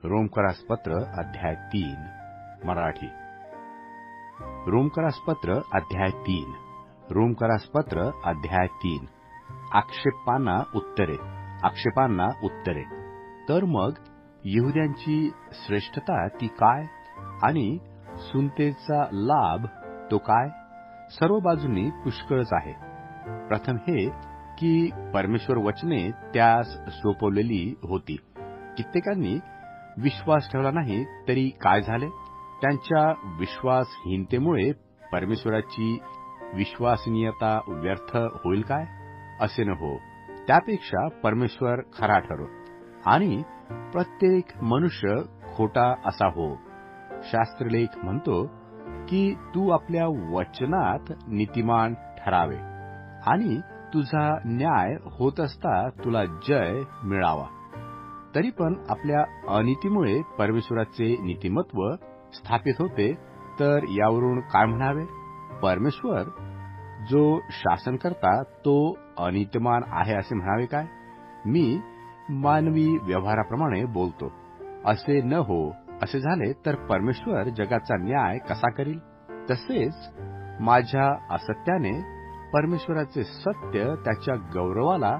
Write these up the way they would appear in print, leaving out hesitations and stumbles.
रोमकरासपत्र अध्याय 3 मराठी. रोमकरासपत्र अध्याय 3 रोमकरासपत्र अध्याय 3 आक्षेपांना उत्तरे. तर मग यहुद्यांची श्रेष्ठता ती काय आणि सुन्नतेचा लाभ तो काय? सर्व बाजूंनी पुष्कळच आहे. प्रथम हे की परमेश्वर वचने त्यास सोपवलेली होती. कित्येकांनी विश्वास ठेवला नाही तरी काय झाले? त्यांच्या विश्वासहीनतेमुळे परमेश्वराची विश्वसनीयता व्यर्थ होईल काय? असे न हो. त्यापेक्षा परमेश्वर खरा ठरो आणि प्रत्येक मनुष्य खोटा असा हो. शास्त्रलेख म्हणतो की तू आपल्या वचनात नीतिमान ठरावे आणि तुझा न्याय होत असता तुला जय मिळावा. तरी पण आपल्या अनीतीमुळे परमेश्वराचे नीतिमत्व स्थापित होते. तर यावरून काय म्हणावे? परमेश्वर जो शासन करता तो अनीतिमान आहे असे म्हणावे काय? मी मानवी व्यवहाराप्रमाणे बोलतो. असे न हो. असे झाले तर परमेश्वर जगाचा न्याय कसा करील? तसेच माझ्या असत्याने परमेश्वराचे सत्य त्याच्या गौरवाला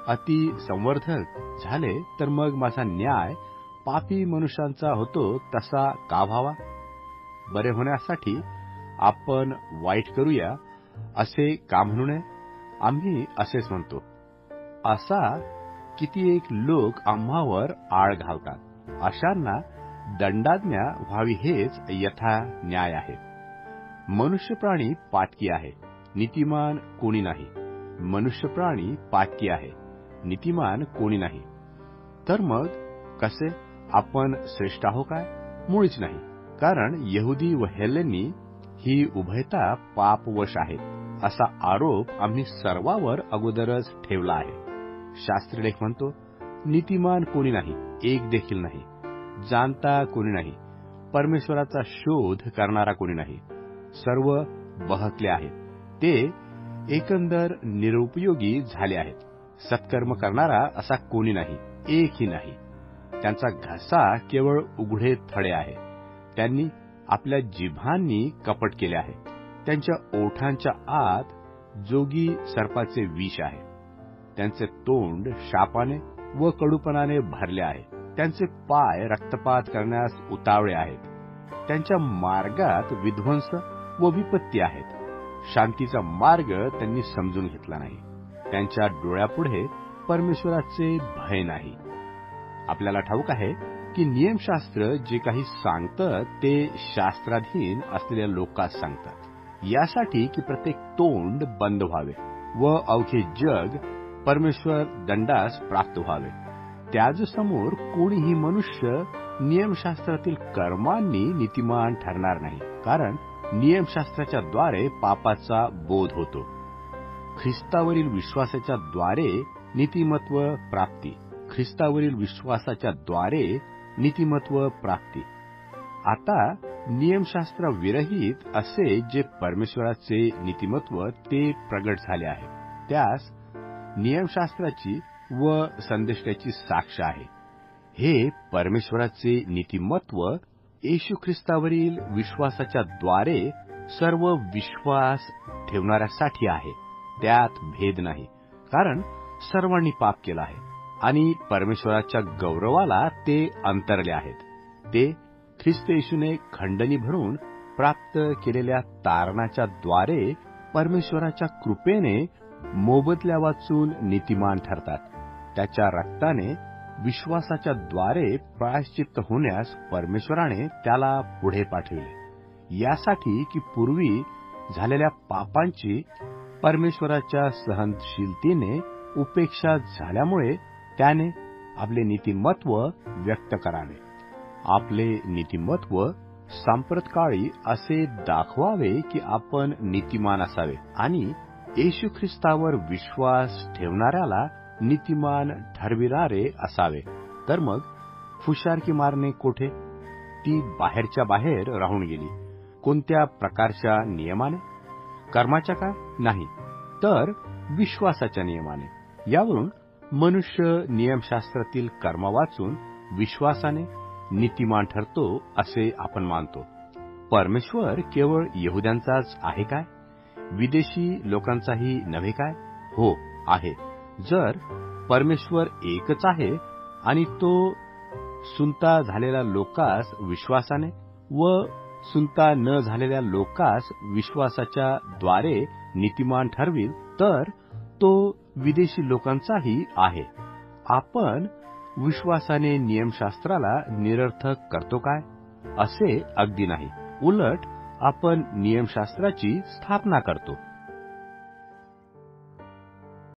अतिसंवर्धक झाले तर मग माझा न्याय पापी मनुष्यांचा होतो तसा का व्हावा? बरे होण्यासाठी आपण वाईट करूया असे का म्हणू नये? आम्ही असेच म्हणतो. असा किती एक लोक आम्हावर आळ घालतात. अशांना दंडाज्ञा व्हावी हेच यथा न्याय आहे. मनुष्य प्राणी पातकी आहे, नीतिमान कोणी नाही. मनुष्य प्राणी पातकी आहे, नीतिमान कोणी नाही. तर मग कसे? आपण श्रेष्ठ आहो काय? मुळीच नाही. कारण यहुदी व हेलेनी ही उभयता पापवश आहेत असा आरोप आम्ही सर्वावर अगोदरच ठेवला आहे. शास्त्रलेख म्हणतो, नीतिमान कोणी नाही, एक देखील नाही. जाणता कोणी नाही, परमेश्वराचा शोध करणारा कोणी नाही. सर्व बहकले आहेत, ते एकंदर निरुपयोगी झाले आहेत. सत्कर्म करणारा असा कोणी नाही, एकही नाही. त्यांचा घसा केवळ उघडे थडे आहे. त्यांनी आपल्या जिभांनी कपट केले आहे. त्यांच्या ओठांच्या आत जोगी सर्पाचे विष आहे. त्यांचे तोंड शापाने व कडूपणाने भरले आहे. त्यांचे पाय रक्तपात करण्यास उतावळे आहेत. त्यांच्या मार्गात विध्वंस व विपत्ती आहेत. शांतीचा मार्ग त्यांनी समजून घेतला नाही. त्यांच्या डोळ्यापुढे परमेश्वराचे भय नाही. आपल्याला ठाऊक आहे की नियमशास्त्र जे काही सांगतं ते शास्त्राधीन असलेल्या लोकांस सांगतात, यासाठी की प्रत्येक तोंड बंद व्हावे व अवघे जग परमेश्वर दंडास प्राप्त व्हावे. त्याचसमोर कोणीही मनुष्य नियमशास्त्रातील कर्मांनी नीतिमान ठरणार नाही. कारण नियमशास्त्राच्या द्वारे पापाचा बोध होतो. ख्रिस्तावरील विश्वासाच्या द्वारे नीतिमत्व प्राप्ती. ख्रिस्तावरील विश्वासाच्या द्वारे नीतिमत्व प्राप्ती. आता नियमशास्त्रविरहित असे जे परमेश्वराचे नीतिमत्व ते प्रगट झाले आहे, त्यास नियमशास्त्राची व संदेष्टाची साक्ष आहे. हे परमेश्वराचे नीतिमत्व येशू ख्रिस्तावरील विश्वासाच्या द्वारे सर्व विश्वास ठेवणाऱ्यासाठी आहे. त्यात भेद नाही. कारण सर्वांनी पाप केला आहे आणि परमेश्वराच्या गौरवाला ते अंतरले आहेत. ते ख्रिस्त येशूने खंडणी भरून प्राप्त केलेल्या तारणाच्या द्वारे परमेश्वराच्या कृपेने मोबदल्या वाचून नीतिमान ठरतात. त्याच्या रक्ताने विश्वासाच्या द्वारे प्रायश्चित्त होण्यास परमेश्वराने त्याला पुढे पाठविले, यासाठी की पूर्वी झालेल्या पापांची परमेश्वराच्या सहनशीलतेने उपेक्षा झाल्यामुळे त्याने आपले नीतिमत्व व्यक्त करावे. आपले नीतिमत्व सांप्रतकाळी असे दाखवावे की आपण नीतिमान असावे आणि येशू ख्रिस्तावर विश्वास ठेवणाऱ्याला नीतिमान ठरविणारे असावे. तर मग फुशारकी मारणे कोठे? ती बाहेरच्या बाहेर राहून गेली. कोणत्या प्रकारच्या नियमाने? कर्माच्या का? नाही, तर विश्वासाच्या नियमाने. यावरून मनुष्य नियमशास्त्रातील कर्म वाचून विश्वासाने नीतिमान ठरतो असे आपण मानतो. परमेश्वर केवळ यहूद्यांचाच आहे काय? विदेशी लोकांचाही नव्हे काय? हो, आहे. जर परमेश्वर एकच आहे आणि तो सुनता झालेल्या लोकास विश्वासाने व सुनता न झालेल्या लोकास विश्वासाच्या द्वारे नीतिमान ठरविल, तर तो विदेशी लोकांचाही आहे. आपण विश्वासाने नियमशास्त्राला निरर्थक करतो काय? असे अगदी नाही. उलट आपण नियमशास्त्राची स्थापना करतो.